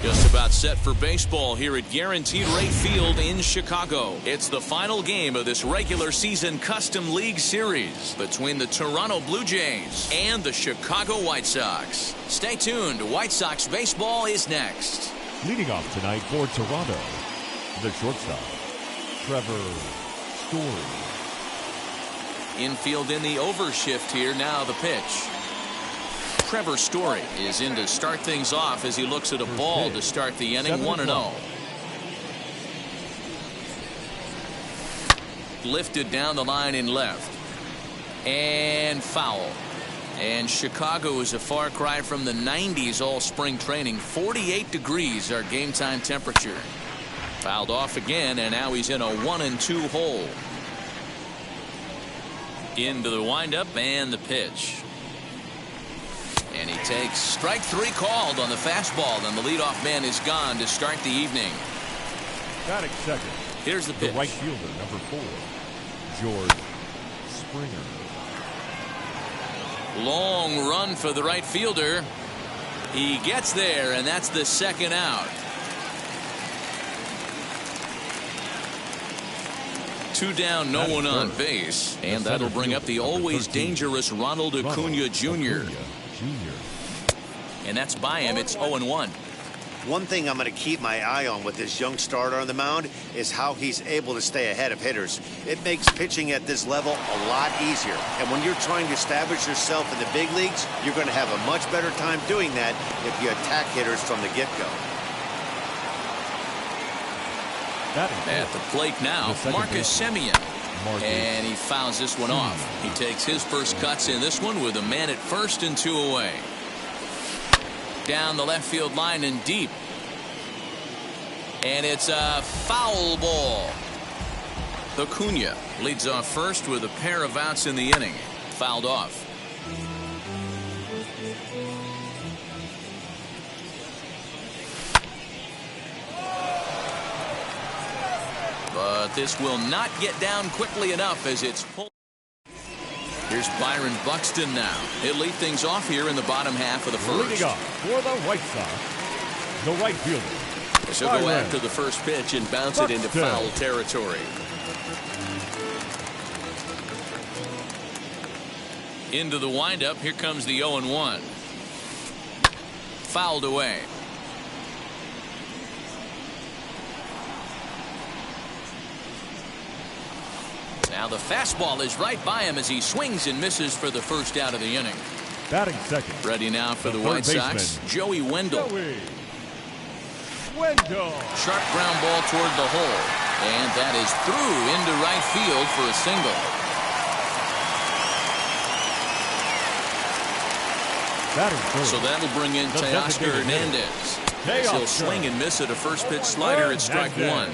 Just about set for baseball here at Guaranteed Rate Field in Chicago. It's the final game of this regular season Custom League Series between the Toronto Blue Jays and the Chicago White Sox. Stay tuned. White Sox baseball is next. Leading off tonight for Toronto, the shortstop, Trevor Story. Infield in the overshift here. Now the pitch. Trevor Story is in to start things off as he looks at a ball to start the inning. 1-0. Lifted down the line in left. And foul. And Chicago is a far cry from the 90s all spring training. 48 degrees our game time temperature. Fouled off again, and now he's in a 1-2 hole. Into the windup and the pitch. And he takes strike three called on the fastball, and the leadoff man is gone to start the evening. Batting second. Here's the pitch. The right fielder, number 4, George Springer. Long run for the right fielder. He gets there, and that's the second out. 2 down, no one on base, and that'll bring up the always dangerous Ronald Acuna Jr. And that's by him. It's 0-1. One thing I'm going to keep my eye on with this young starter on the mound is how he's able to stay ahead of hitters. It makes pitching at this level a lot easier. And when you're trying to establish yourself in the big leagues, you're going to have a much better time doing that if you attack hitters from the get-go. At the plate now, Marcus Semien. And he fouls this one off. He takes his first cuts in this one with a man at first and 2 away. Down the left field line and deep. And it's a foul ball. Acuna leads off first with a pair of outs in the inning. Fouled off. But this will not get down quickly enough as it's pulled. Here's Byron Buxton now. He'll lead things off here in the bottom half of the first. Leading off for the White Sox, the right fielder. So go after the first pitch and bounce it into foul territory. Into the windup. Here comes the 0-1. Fouled away. Now the fastball is right by him as he swings and misses for the first out of the inning. Batting second. Ready now for the White Sox, Joey Wendell. Sharp ground ball toward the hole. And that is through into right field for a single. So that'll bring in Teoscar Hernandez. As he'll swing and miss at a first pitch slider at strike 1.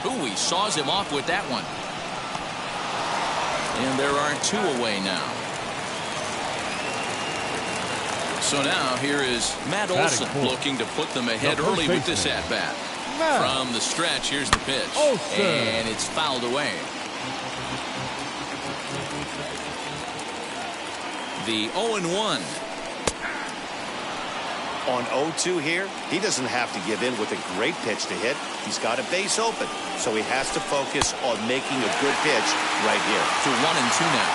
Ooh, he saws him off with that one. And there are 2 away now. So now here is Matt Olson looking to put them ahead early with this at-bat. From the stretch, here's the pitch. And it's fouled away. The 0-1. On 0-2 here, he doesn't have to give in with a great pitch to hit. He's got a base open, so he has to focus on making a good pitch right here. To 1-2 now.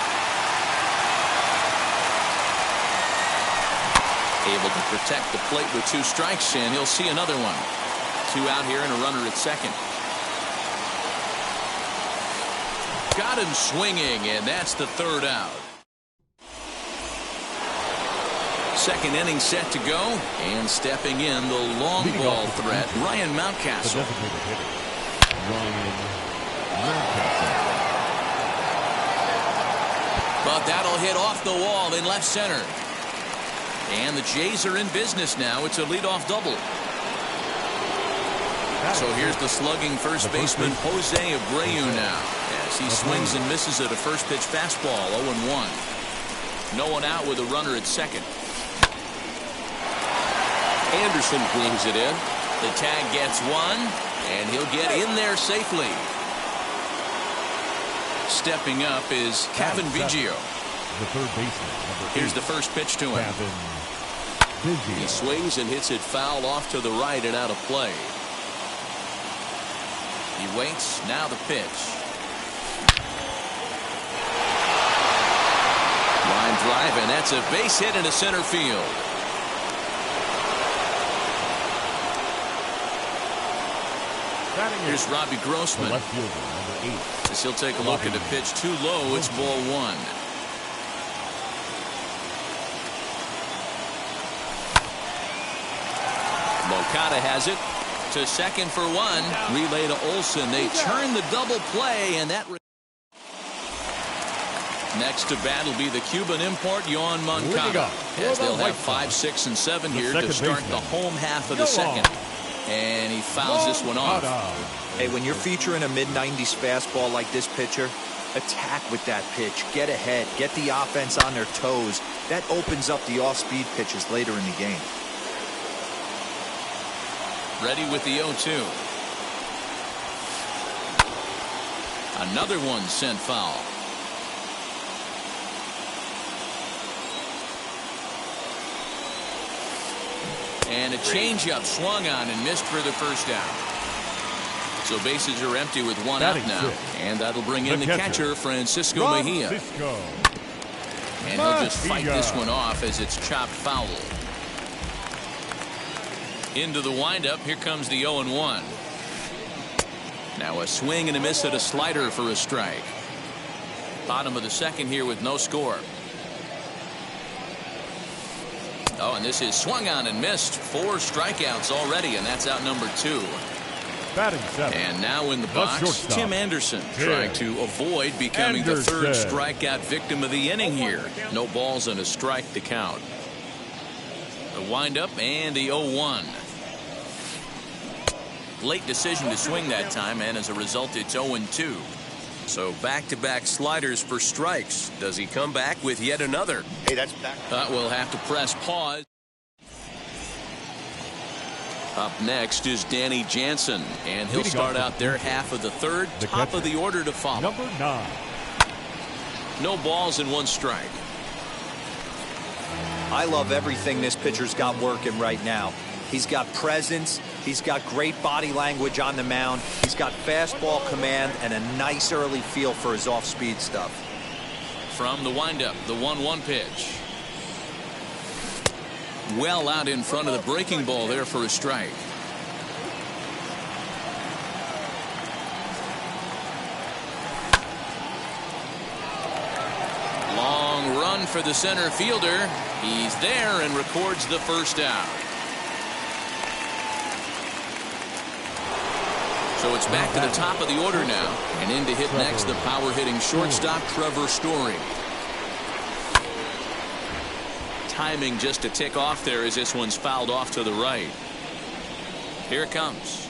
Able to protect the plate with 2 strikes, and he'll see another one. 2 out here and a runner at second. Got him swinging, and that's the 3rd out. Second inning set to go, and stepping in the long ball threat, Ryan Mountcastle. But that'll hit off the wall in left center. And the Jays are in business now. It's a leadoff double. So here's the slugging first baseman Jose Abreu now, as he swings and misses at a first pitch fastball. 0-1. No one out with a runner at second. Anderson brings it in. The tag gets one, and he'll get in there safely. Stepping up is Kevin Biggio. The third baseman. Here's the first pitch to him. He swings and hits it foul off to the right and out of play. He waits. Now the pitch. Line drive, and that's a base hit into center field. Here's Robbie Grossman. Left fielder, number 8. As he'll take a look at the pitch too low. It's ball one. Moncada has it to second for one. Relay to Olsen. They turn the double play, and that. Next to bat will be the Cuban import, Yoan Moncada, as they'll have 5, 6, and 7 here to start the home half of the second. And he fouls this one off. Hey, when you're featuring a mid-90s fastball like this pitcher, attack with that pitch. Get ahead. Get the offense on their toes. That opens up the off-speed pitches later in the game. Ready with the 0-2. Another one sent foul. And a changeup swung on and missed for the first down. So bases are empty with one out now. And that'll bring in the catcher, Francisco Mejia. And he'll just fight this one off as it's chopped foul. Into the windup. Here comes the 0-1. Now a swing and a miss at a slider for a strike. Bottom of the second here with no score. Oh, and this is swung on and missed. 4 strikeouts already, and that's out number 2. Batting 7. And now in the box, Tim Anderson trying to avoid becoming the third strikeout victim of the inning here. No balls and a strike to count. The windup and the 0-1. Late decision to swing that time, and as a result, it's 0-2. So back-to-back sliders for strikes. Does he come back with yet another? Hey, that's back. We'll have to press pause. Up next is Danny Jansen, and he'll start out their half of the third. Top of the order to follow. Number 9. No balls and 1 strike. I love everything this pitcher's got working right now. He's got presence. He's got great body language on the mound. He's got fastball command and a nice early feel for his off-speed stuff. From the windup, the 1-1 pitch. Well out in front of the breaking ball there for a strike. Long run for the center fielder. He's there and records the first out. So it's back to the top of the order now. And in to hit next, the power-hitting shortstop, Trevor Story. Timing just to tick off there as this one's fouled off to the right. Here it comes.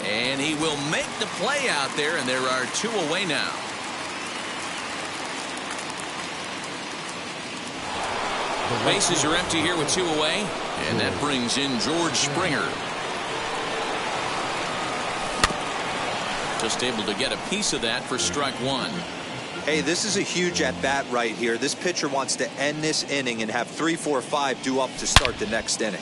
And he will make the play out there, and there are 2 away now. Bases are empty here with 2 away, and that brings in George Springer. Just able to get a piece of that for strike 1. Hey, this is a huge at-bat right here. This pitcher wants to end this inning and have 3, 4, 5 due up to start the next inning.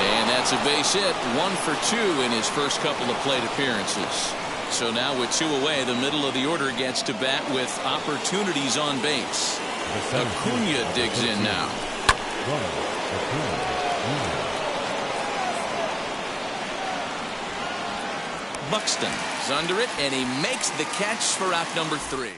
And that's a base hit. 1 for 2 in his first couple of plate appearances. So now with 2 away, the middle of the order gets to bat with opportunities on base. Acuna digs in now. Buxton is under it, and he makes the catch for out number 3.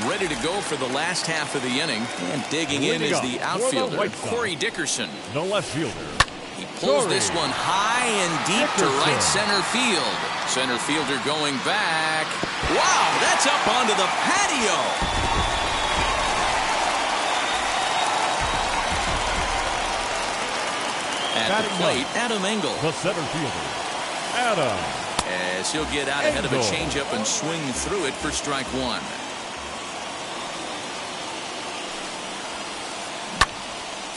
Ready to go for the last half of the inning, and digging in is the outfielder, Corey Dickerson. No left fielder. He pulls this one high and deep to right center field. Center fielder going back. Wow, that gets up onto the patio. At the plate, Adam Engel. The center fielder, Adam. As he'll get out ahead of a changeup and swing through it for strike one.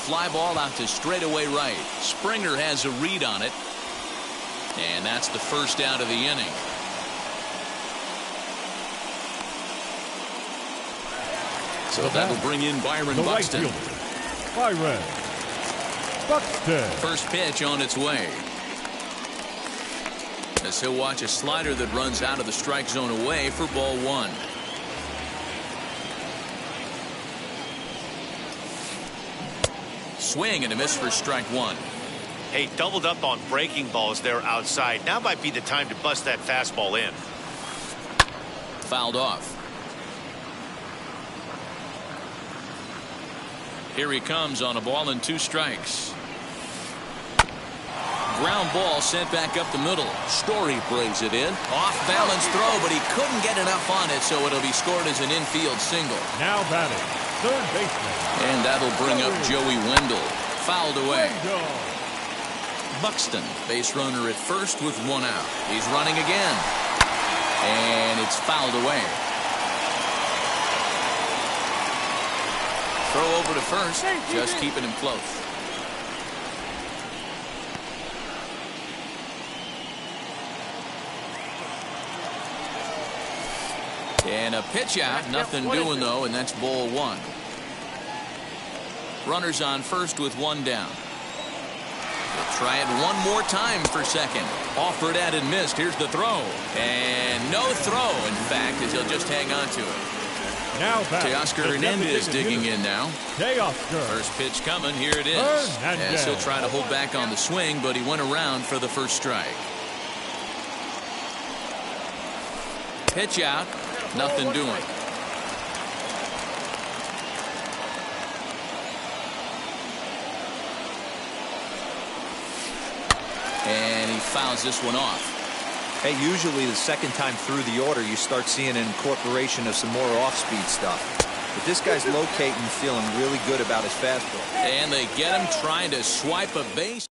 Fly ball out to straightaway right. Springer has a read on it. And that's the first out of the inning. So that'll bring in Byron Buxton. Right fielder, Byron Buxton. First pitch on its way. As he'll watch a slider that runs out of the strike zone away for ball one. Swing and a miss for strike one. Hey, doubled up on breaking balls there outside. Now might be the time to bust that fastball in. Fouled off. Here he comes on a ball and 2 strikes. Ground ball sent back up the middle. Story brings it in. Off balance throw, but he couldn't get enough on it, so it'll be scored as an infield single. Now batting, third baseman. And that'll bring up Joey Wendell. Fouled away. Buxton, base runner at first with 1 out. He's running again. And it's fouled away. Throw over to first, just keeping him close. And a pitch out, nothing doing though, and that's ball 1. Runners on first with 1 down. We'll try it one more time for second. Offered at and missed. Here's the throw. And no throw, in fact, as he'll just hang on to it. Now Teoscar Hernandez digging in now. Teoscar. First pitch coming. Here it is. As he'll try to hold back on the swing, but he went around for the first strike. Pitch out. Nothing doing. And he fouls this one off. Hey, usually the second time through the order, you start seeing an incorporation of some more off-speed stuff. But this guy's locating, feeling really good about his fastball. And they get him trying to swipe a base.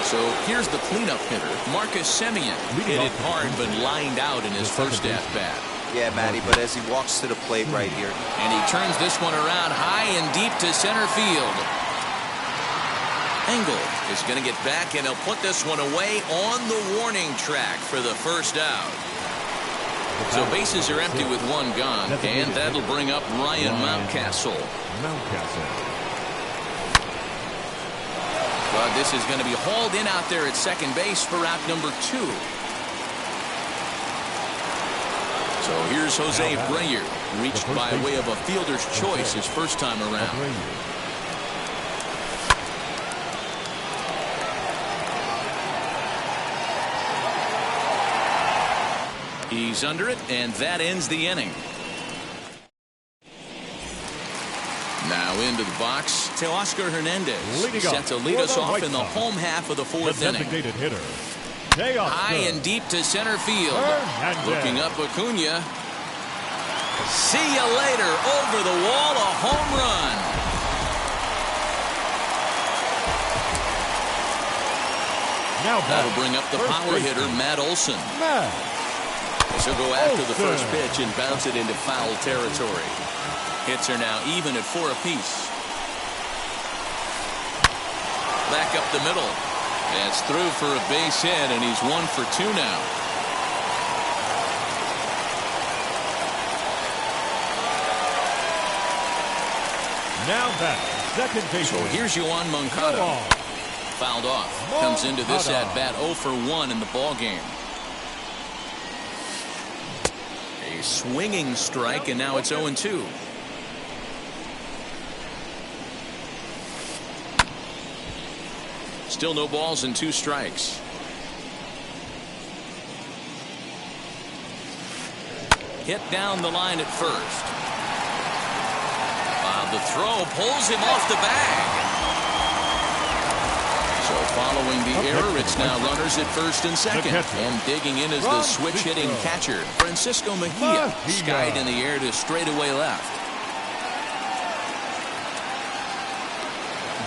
So here's the cleanup hitter, Marcus Semien. Hit it hard, but lined out in his first at-bat. Yeah, Matty, but as he walks to the plate right here. And he turns this one around high and deep to center field. Engel is going to get back, and he'll put this one away on the warning track for the first out. So bases are empty with 1 gone, and that'll bring up Ryan Mountcastle. But this is going to be hauled in out there at second base for out number 2. So here's Jose Breyer, reached by way of a fielder's choice his first time around. He's under it, and that ends the inning. Now into the box, Teoscar Hernandez set to lead us off in the home half of the 4th inning. Hitter, high and deep to center field. Looking up Acuna. See you later. Over the wall, a home run. Now that'll bring up the power hitter, Matt Olson. So go after the first pitch and bounce it into foul territory. Hits are now even at 4 apiece. Back up the middle. That's through for a base hit, and he's 1 for 2 now. Now back, second base. So here's Yoan Moncada. Fouled off. Comes into this at bat 0 for 1 in the ball game. A swinging strike, and now it's 0-2. Still no balls and 2 strikes. Hit down the line at first. The throw pulls him off the bag. So Following the error, it's now runners at first and second. And digging in is the switch-hitting catcher, Francisco Mejia. Skied in the air to straightaway left.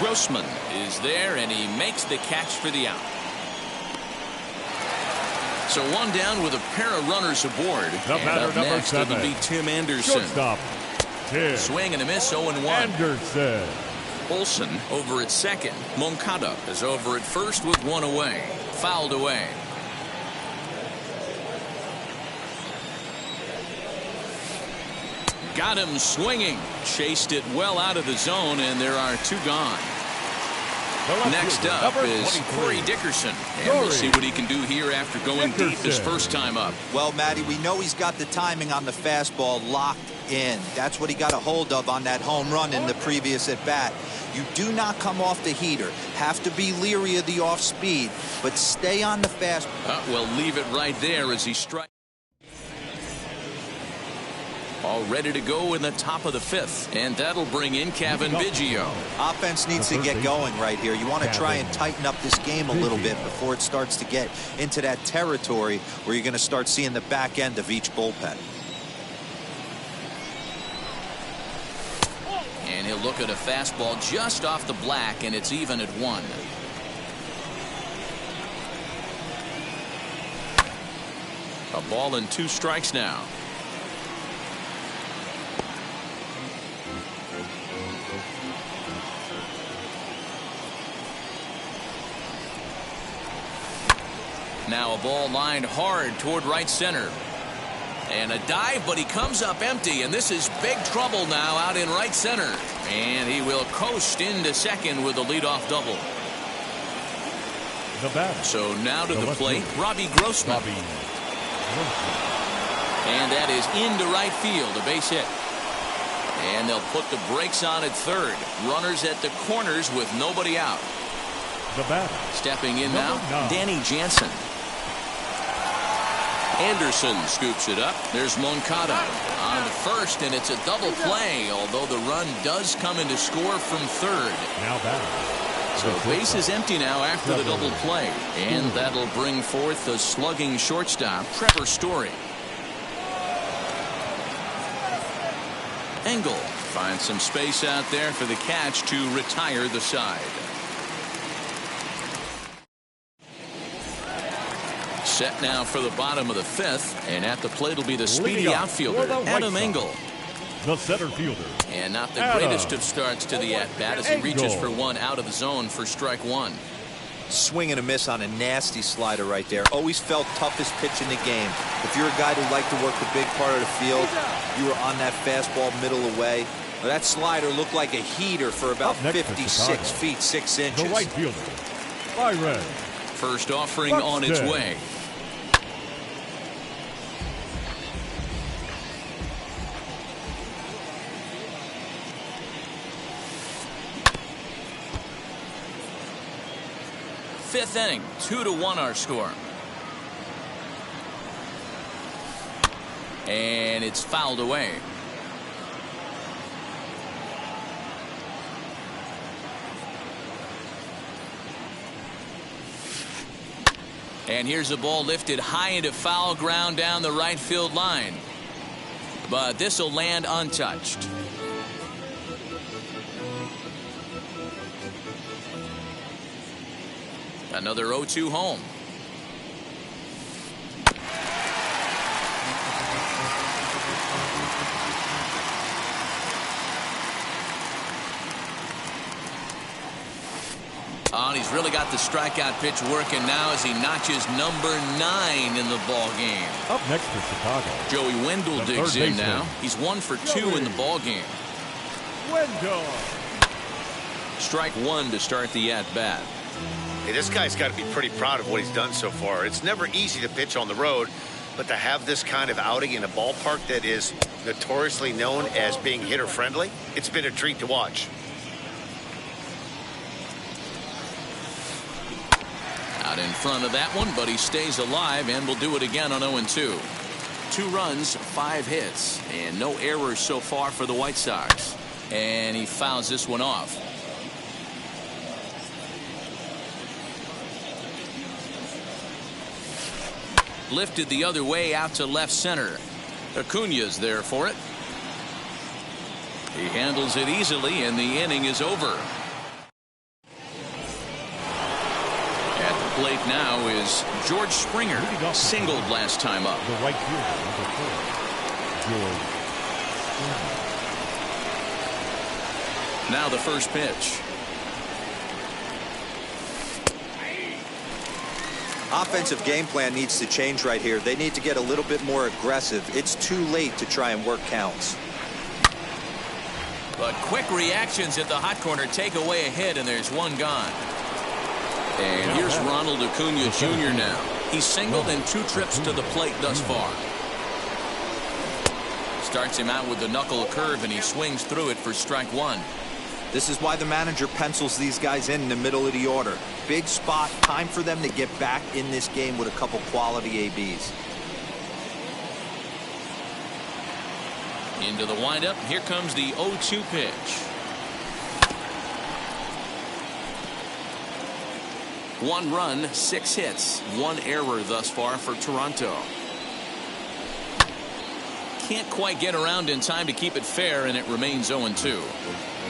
Grossman is there, and he makes the catch for the out. So one down with a pair of runners aboard. And up next, it'll be Tim Anderson. Shortstop, Tim. Swing and a miss, 0-1. Anderson. Olson over at second. Moncada is over at first with one away. Fouled away. Got him swinging. Chased it well out of the zone, and there are two gone. Next up is Corey Dickerson. And we'll see what he can do here after going deep his first time up. Well, Matty, we know he's got the timing on the fastball locked in. That's what he got a hold of on that home run in the previous at-bat. You do not come off the heater. Have to be leery of the off-speed, but stay on the fastball. Well, leave it right there as he strikes. All ready to go in the top of the fifth, and that'll bring in Kevin Biggio. Offense needs to get going right here. You want to try and tighten up this game a little bit before it starts to get into that territory where you're going to start seeing the back end of each bullpen. And he'll look at a fastball just off the black, and it's even at 1. A ball and 2 strikes now. Now a ball lined hard toward right center. And a dive, but he comes up empty, and this is big trouble now out in right center. And he will coast into second with a leadoff double. So now to the plate, Robbie Grossman. And that is into right field, a base hit. And they'll put the brakes on at third. Runners at the corners with nobody out. Stepping in now, Danny Jansen. Anderson scoops it up. There's Moncada on the first, and it's a double play, although the run does come in to score from third. So base is empty now after the double play, and that'll bring forth the slugging shortstop, Trevor Story. Engel finds some space out there for the catch to retire the side. Set now for the bottom of the fifth, and at the plate will be the speedy outfielder, Adam Engel. The center fielder. And not the greatest of starts to the at-bat as he reaches for one out of the zone for strike 1. Swing and a miss on a nasty slider right there. Always felt toughest pitch in the game. If you're a guy who liked to work the big part of the field, you were on that fastball middle away. Well, that slider looked like a heater for about 56 feet 6 inches. The right fielder, Byron. First offering on its way. Fifth inning, 2-1 our score. And it's fouled away. And here's a ball lifted high into foul ground down the right field line. But this will land untouched. Another 0-2 home. Oh, and he's really got the strikeout pitch working now as he notches number 9 in the ball game. Up next for Chicago, Joey Wendell digs in now. He's 1 for 2 in the ball game. Wendell. Strike 1 to start the at-bat. Hey, this guy's got to be pretty proud of what he's done so far. It's never easy to pitch on the road, but to have this kind of outing in a ballpark that is notoriously known as being hitter-friendly, it's been a treat to watch. Out in front of that one, but he stays alive and will do it again on 0-2. 2 runs, 5 hits, and no errors so far for the White Sox. And he fouls this one off. Lifted the other way out to left center. Acuna's there for it. He handles it easily, and the inning is over. At the plate now is George Springer. Singled last time up. The right fielder, number 4, George Springer. Now the first pitch. Offensive game plan needs to change right here. They need to get a little bit more aggressive. It's too late to try and work counts. But quick reactions at the hot corner take away a hit, and there's one gone. And here's Ronald Acuna Jr. now. He's singled in 2 trips to the plate thus far. Starts him out with the knuckle curve, and he swings through it for strike 1. This is why the manager pencils these guys in the middle of the order. Big spot, time for them to get back in this game with a couple quality ABs. Into the windup. Here comes the 0-2 pitch. 1 run, 6 hits, 1 error thus far for Toronto. Can't quite get around in time to keep it fair, and it remains 0-2.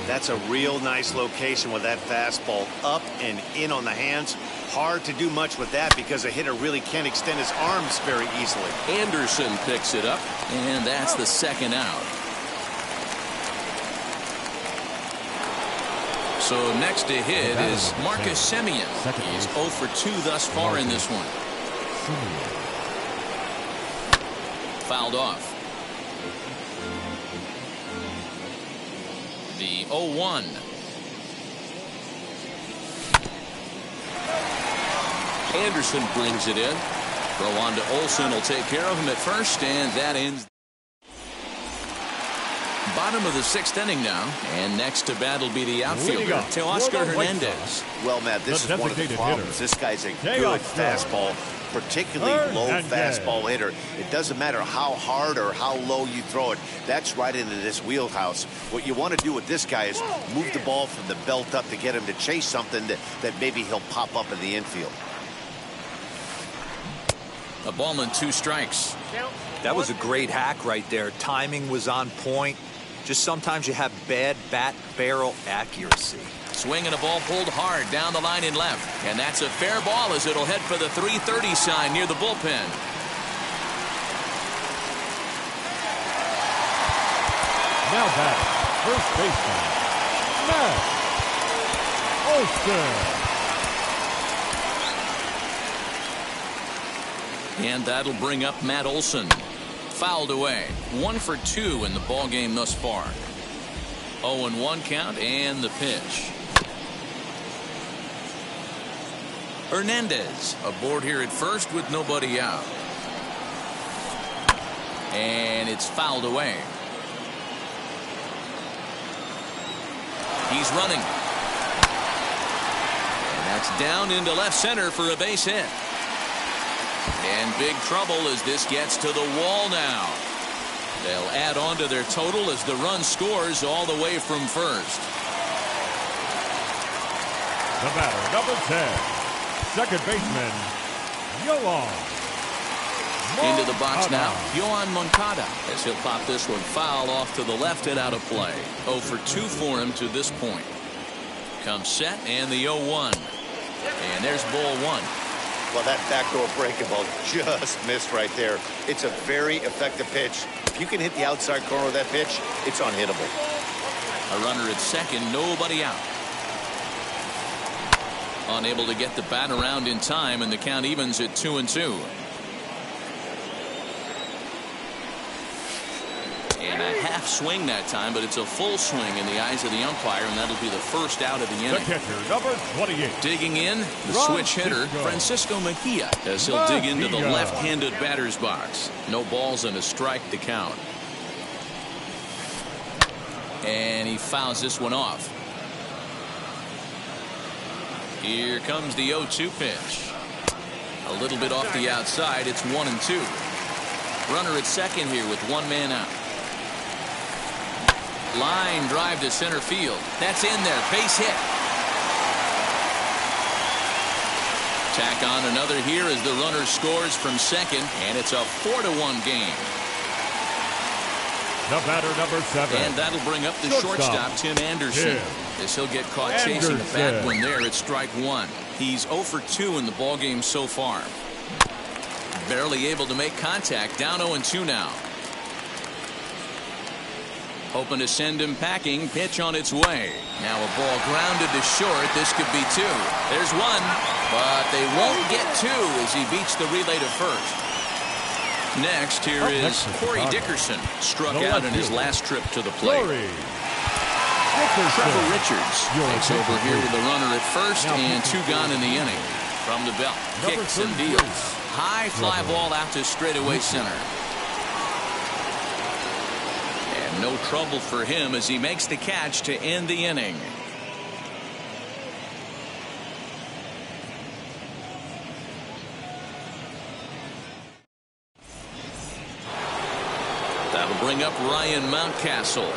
That's a real nice location with that fastball up and in on the hands. Hard to do much with that because a hitter really can't extend his arms very easily. Anderson picks it up, and that's the second out. So next to hit is Marcus Semien. He's 0 for 2 thus far in this one. Fouled off. The 0-1. Anderson brings it in. Throw on to Olsen will take care of him at first, and that ends. Bottom of the 6th inning now, and next to bat will be the outfielder, Teoscar Hernandez. Well, Matt, this is one of the problems. This guy's a good fastball, particularly low fastball hitter. It doesn't matter how hard or how low you throw it. That's right into this wheelhouse. What you want to do with this guy is move the ball from the belt up to get him to chase something that maybe he'll pop up in the infield. A ball and 2 strikes. That was a great hack right there. Timing was on point. Just sometimes you have bad bat barrel accuracy. Swing and a ball pulled hard down the line and left. And that's a fair ball as it'll head for the 330 sign near the bullpen. Now back, first baseman, Matt Olson. And that'll bring up Matt Olson. Fouled away. 1 for 2 in the ball game thus far. 0-1 count and the pitch. Hernandez aboard here at first with nobody out. And it's fouled away. He's running. And that's down into left center for a base hit. And big trouble as this gets to the wall now. They'll add on to their total as the run scores all the way from first. The batter, number 10, second baseman, Yoan Moncada. Into the box now, Yoan Moncada, as he'll pop this one foul off to the left and out of play. 0 for 2 for him to this point. Comes set and the 0-1. And there's ball 1. Well, that backdoor breaking ball just missed right there. It's a very effective pitch. If you can hit the outside corner of that pitch, it's unhittable. A runner at second, nobody out. Unable to get the bat around in time, and the count evens at 2-2. And a half swing that time, but it's a full swing in the eyes of the umpire, and that'll be the first out of the inning. The catcher, number 28. Digging in, the switch hitter, Francisco Mejia, as he'll dig into the left-handed batter's box. No balls and a strike to count. And he fouls this one off. Here comes the 0-2 pitch. A little bit off the outside. It's 1-2. Runner at second here with 1 man out. Line drive to center field. That's in there. Base hit. Tack on another here as the runner scores from second, and it's a 4-1 game. The batter, number 7. And that'll bring up the shortstop, Tim Anderson. As he'll get caught chasing a bad one there at strike 1. He's 0 for 2 in the ballgame so far. Barely able to make contact. Down 0-2 now. Hoping to send him packing. Pitch on its way. Now a ball grounded to short. This could be 2. There's 1, but they won't get 2 as he beats the relay to first. Next, here is Corey Dickerson. Struck out in his last trip to the plate. Trevor Richards takes over here with a runner at first and 2 gone in the inning. From the belt, kicks and deals. High fly ball out to straightaway center. And no trouble for him as he makes the catch to end the inning. That'll bring up Ryan Mountcastle.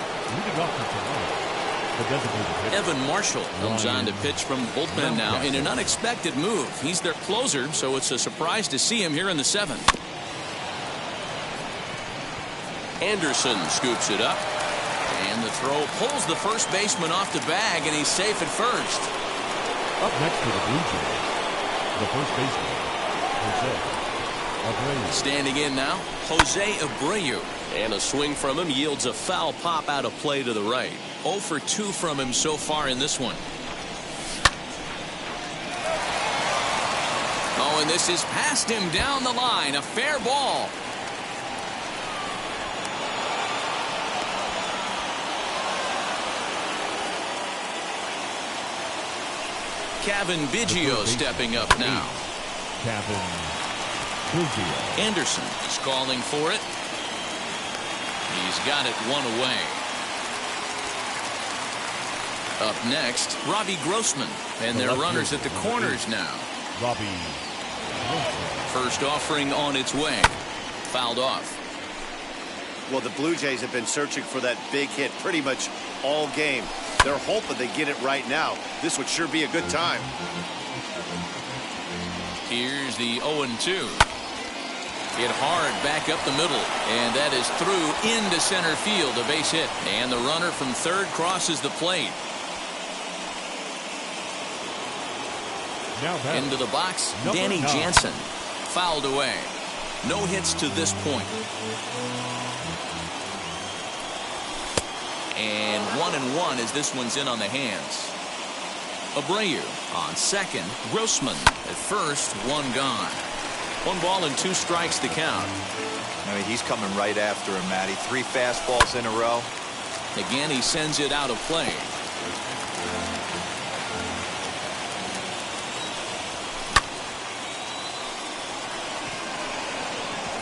Evan Marshall comes on to pitch from the bullpen now in an unexpected move. He's their closer, so it's a surprise to see him here in the 7th. Anderson scoops it up, and the throw pulls the first baseman off the bag, and he's safe at first. Up next to the Blue Jays, the first baseman, Jose Abreu. Standing in now, Jose Abreu. And a swing from him yields a foul pop out of play to the right. 0 for 2 from him so far in this one. Oh, and this is past him down the line. A fair ball. Kevin Biggio stepping up now. Kevin Biggio. Anderson is calling for it. He's got it 1 away. Up next, Robbie Grossman. And their runners at the corners now. Robbie Grossman. First offering on its way. Fouled off. Well, the Blue Jays have been searching for that big hit pretty much all game. They're hoping they get it right now. This would sure be a good time. Here's the 0-2. Hit hard back up the middle, and that is through into center field, a base hit. And the runner from third crosses the plate. Now into the box, Danny Jansen. Fouled away. No hits to this point. And 1-1 as this one's in on the hands. Abreu on second. Grossman at first. 1 gone. 1 ball and 2 strikes to count. I mean, he's coming right after him, Matty. 3 fastballs in a row. Again, he sends it out of play.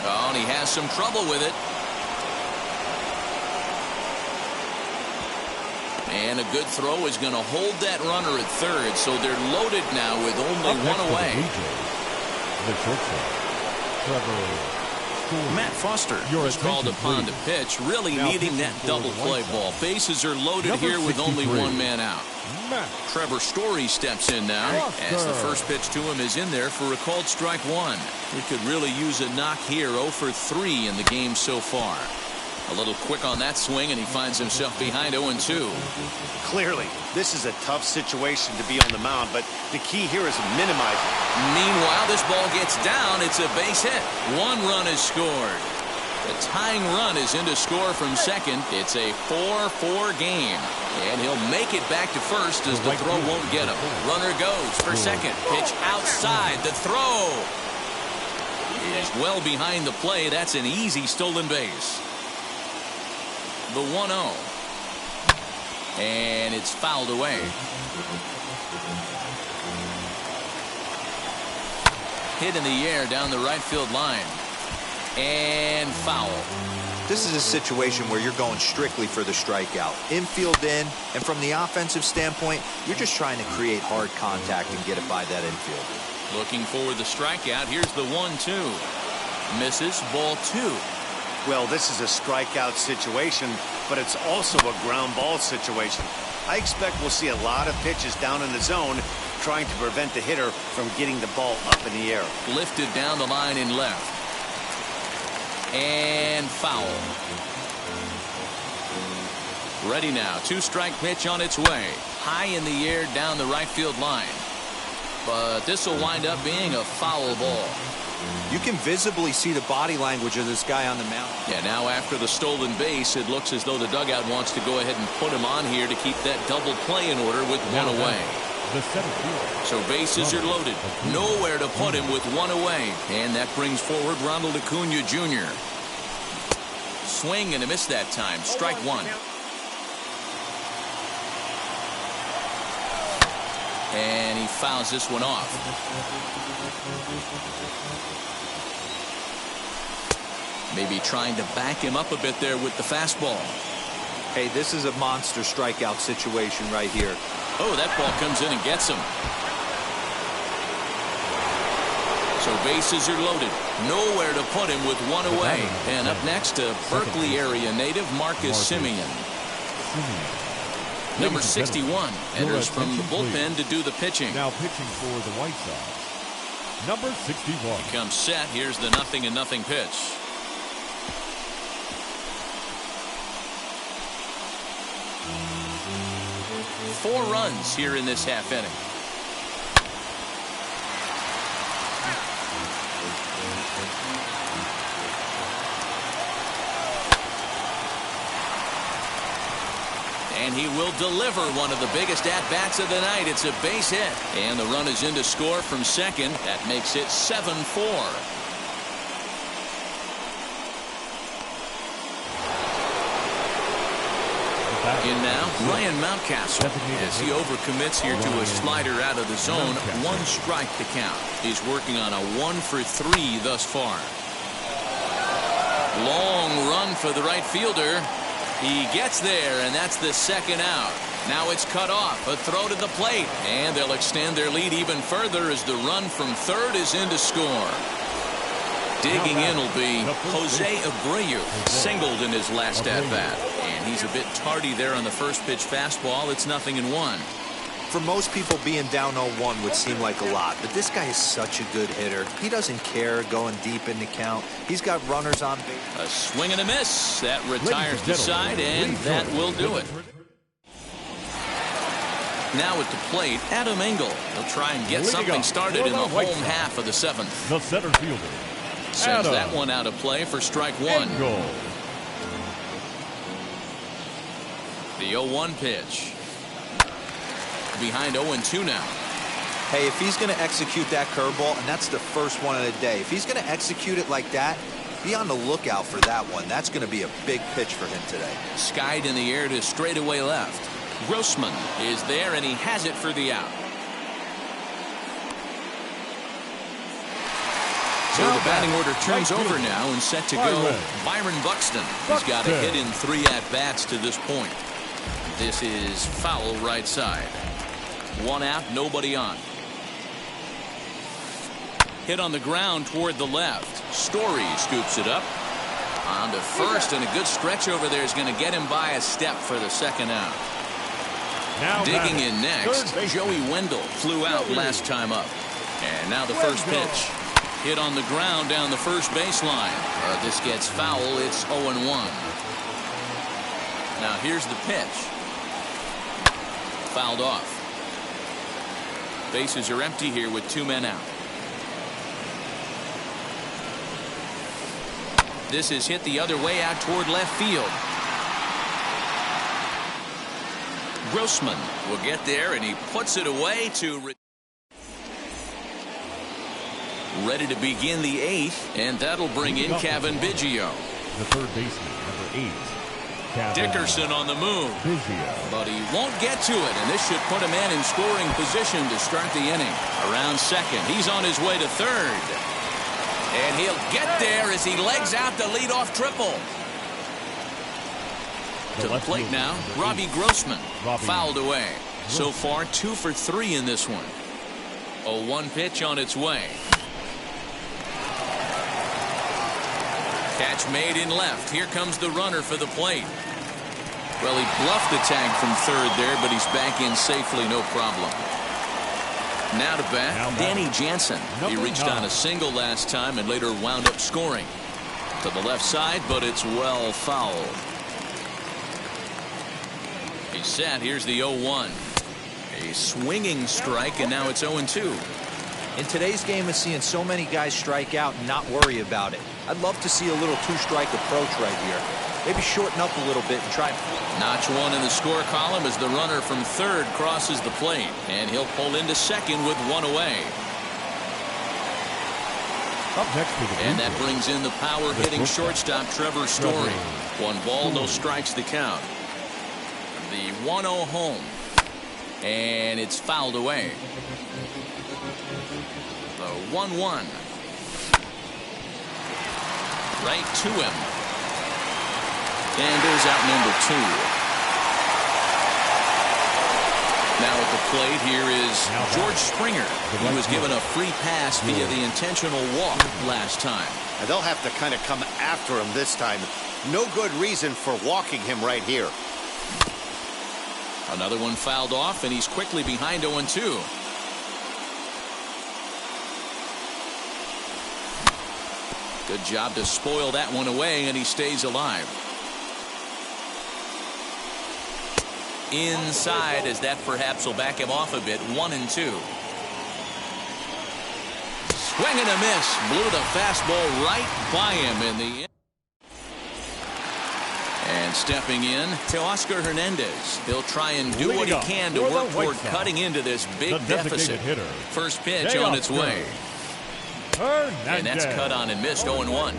Oh, and he has some trouble with it. And a good throw is going to hold that runner at third, so they're loaded now with only 1 away. The shortstop, Trevor. Matt Foster is called upon to pitch, really needing that double play ball. Bases are loaded here with only 1 man out. Trevor Story steps in now as the first pitch to him is in there for a called strike 1. He could really use a knock here. 0 for 3 in the game so far. A little quick on that swing, and he finds himself behind 0-2. Clearly, this is a tough situation to be on the mound, but the key here is minimizing. Meanwhile, this ball gets down. It's a base hit. 1 run is scored. The tying run is in to score from second. It's a 4-4 game. And he'll make it back to first as the throw won't get him. Runner goes for second. Pitch outside. The throw is well behind the play. That's an easy stolen base. The 1-0. And it's fouled away. Hit in the air down the right field line. And foul. This is a situation where you're going strictly for the strikeout. Infield in, and from the offensive standpoint, you're just trying to create hard contact and get it by that infield. Looking for the strikeout. Here's the 1-2. Misses, ball 2. Well, this is a strikeout situation, but it's also a ground ball situation. I expect we'll see a lot of pitches down in the zone, trying to prevent the hitter from getting the ball up in the air. Lifted down the line in left. And foul. Ready now. 2-strike pitch on its way. High in the air down the right field line. But this will wind up being a foul ball. You can visibly see the body language of this guy on the mound. Yeah, now after the stolen base, it looks as though the dugout wants to go ahead and put him on here to keep that double play in order with one away. So bases are loaded. Nowhere to put him with one away. And that brings forward Ronald Acuna Jr. Swing and a miss that time. Strike one. And he fouls this one off. Maybe trying to back him up a bit there with the fastball. Hey, this is a monster strikeout situation right here. Oh, that ball comes in and gets him. So bases are loaded. Nowhere to put him with one away. And up next, a Berkeley area native, Marcus Semien. Number 61 enters from the bullpen to do the pitching. Now pitching for the White Sox, number 61. He comes set. Here's the 0-0 pitch. Four runs here in this half inning. And he will deliver one of the biggest at-bats of the night. It's a base hit. And the run is in to score from second. That makes it 7-4. In now, Ryan Mountcastle, as he overcommits here to a slider out of the zone. 1 strike to count. He's working on a 1-for-3 thus far. Long run for the right fielder. He gets there, and that's the second out. Now it's cut off. A throw to the plate. And they'll extend their lead even further as the run from third is in to score. Digging in will be Jose Abreu, singled in his last at-bat. And he's a bit tardy there on the first pitch fastball. It's 0-1. For most people, being down 0-1 would seem like a lot, but this guy is such a good hitter. He doesn't care going deep in the count. He's got runners on base. A swing and a miss. That retires the side, and that will do it. Now at the plate, Adam Engel. He'll try and get something started in the home half of the seventh. The center fielder sends that one out of play for strike one. Engel. The 0-1 pitch. Behind 0-2 now. Hey, if he's going to execute that curveball, and that's the first one of the day, if he's going to execute it like that, be on the lookout for that one. That's going to be a big pitch for him today. Skied in the air to straightaway left. Grossman is there, and he has it for the out. So the batting order turns over now and set to go. Byron Buxton. He's got a hit in 3 at-bats to this point. This is foul right side. 1 out, nobody on. Hit on the ground toward the left. Story scoops it up. On to first, and a good stretch over there is going to get him by a step for the second out. Now digging in next, Joey Wendell flew out last time up. And now the first pitch. Hit on the ground down the first baseline. This gets foul. It's 0-1. Now here's the pitch. Fouled off. Bases are empty here with 2 men out. This is hit the other way out toward left field. Grossman will get there, and he puts it away to... Ready to begin the 8th, and that'll bring in Kevin Biggio. The third baseman, number 8. Dickerson on the move. But he won't get to it, and this should put him in scoring position to start the inning. Around second, he's on his way to third. And he'll get there as he legs out the leadoff triple. To the plate now, Robbie Grossman. Fouled away. So far, 2 for 3 in this one. 0-1 pitch on its way. Catch made in left. Here comes the runner for the plate. Well, he bluffed the tag from third there, but he's back in safely, no problem. Now to bat, Danny Jansen. He reached on a single last time and later wound up scoring. To the left side, but it's well fouled. He's set. Here's the 0-1. A swinging strike, and now it's 0-2. In today's game of seeing so many guys strike out and not worry about it, I'd love to see a little two-strike approach right here. Maybe shorten up a little bit and try. Notch one in the score column as the runner from third crosses the plate, and he'll pull into second with one away. Up next to the and that brings in the power-hitting shortstop Trevor Story. 1 ball, no strikes the count. The 1-0 home, and it's fouled away. The 1-1. Right to him. And there's out number 2. Now at the plate, here is George Springer. He was given a free pass via the intentional walk last time. And they'll have to kind of come after him this time. No good reason for walking him right here. Another one fouled off, and he's quickly behind 0-2. Good job to spoil that one away, and he stays alive. Inside, as that perhaps will back him off a bit. 1-2. Swing and a miss. Blew the fastball right by him in the end. And stepping in to Oscar Hernandez. He'll try and do what he can to work toward cutting into this big deficit. First pitch on its way. And that's cut on and missed. 0-1.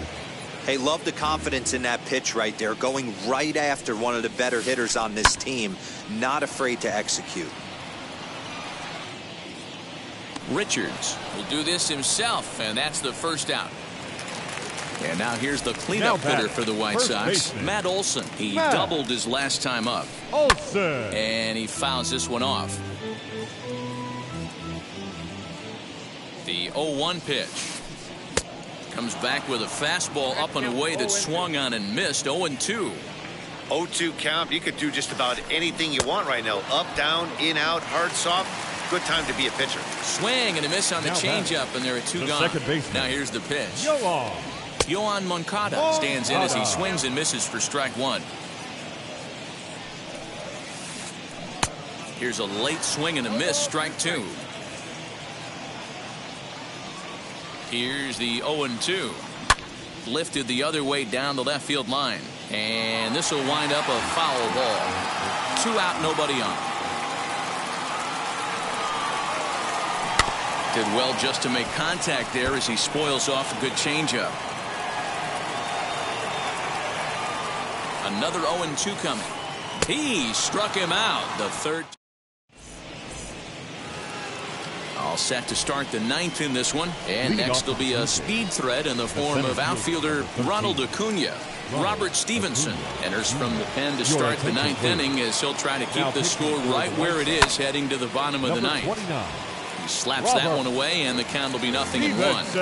Hey, love the confidence in that pitch right there. Going right after one of the better hitters on this team. Not afraid to execute. Richards will do this himself, and that's the first out. And now here's the cleanup hitter for the White Sox, Matt Olson. He doubled his last time up. Olson. And he fouls this one off. The 0-1 pitch. Comes back with a fastball up and away that swung on and missed. 0-2. 0-2 count. You could do just about anything you want right now. Up, down, in, out, hard, soft. Good time to be a pitcher. Swing and a miss on the changeup, and there are 2 gone. Now here's the pitch. Yohan Moncada stands in as he swings and misses for strike 1. Here's a late swing and a miss, strike 2. Here's the 0-2. Lifted the other way down the left field line. And this will wind up a foul ball. 2 out, nobody on. Did well just to make contact there as he spoils off a good changeup. Another 0-2 coming. He struck him out. The third. All set to start the 9th in this one. And next will be a speed threat in the form of outfielder Ronald Acuna. Robert Stevenson enters from the pen to start the 9th inning as he'll try to keep the score right where it is heading to the bottom of the 9th. He slaps that one away, and the count will be 0-1.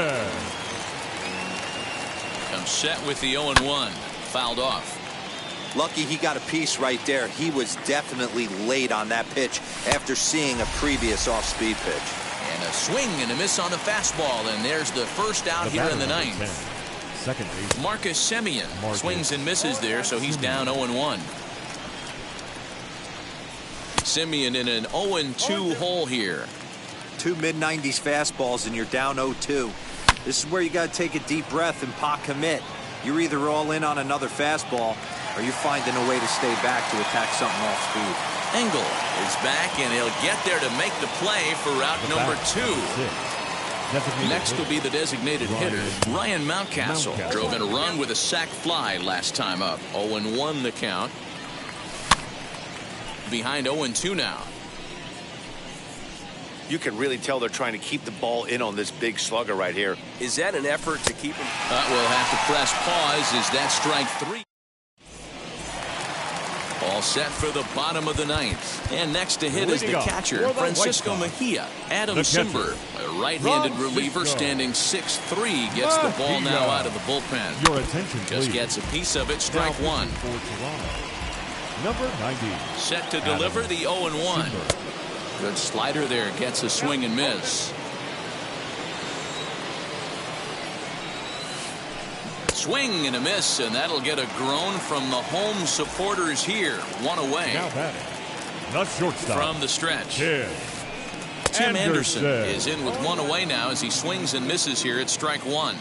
Comes set with the 0-1. Fouled off. Lucky he got a piece right there. He was definitely late on that pitch after seeing a previous off-speed pitch. And a swing and a miss on the fastball, and there's the first out here in the 9th. Second base. Marcus Semien swings and misses there, so he's down 0-1. Semien in an 0-2 hole here. 2 mid-90s fastballs and you're down 0-2. This is where you got to take a deep breath and pot commit. You're either all in on another fastball or you're finding a way to stay back to attack something off speed. Engel is back, and he'll get there to make the play for route number 2. Next will be the designated hitter, Ryan Mountcastle. Drove in a run with a sac fly last time up. 0-1 the count. Behind 0-2 now. You can really tell they're trying to keep the ball in on this big slugger right here. Is that an effort to keep him? We'll have to press pause. Is that strike 3? All set for the bottom of the 9th. And next to hit is the catcher, Francisco Mejia. Adam Simber, a right-handed reliever standing 6'3", gets the ball now out of the bullpen. Your attention, Just gets a piece of it, strike 1. Number 90. Set to deliver the 0-1. Good slider there, gets a swing and miss. Swing and a miss, and that'll get a groan from the home supporters here. One away. Now batting, the shortstop. From the stretch. Tim Anderson is in with one away now as he swings and misses here at strike one.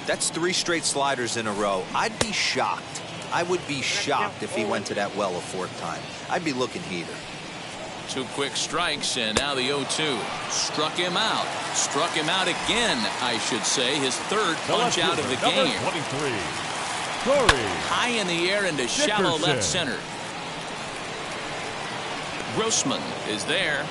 That's 3 straight sliders in a row. I'd be shocked. I would be shocked if he went to that well a 4th time. I'd be looking heater. 2 quick strikes, and now the 0-2. Struck him out. Struck him out again, I should say. His 3rd punch out of the game. 23. Corey High in the air into shallow left center. Grossman is there.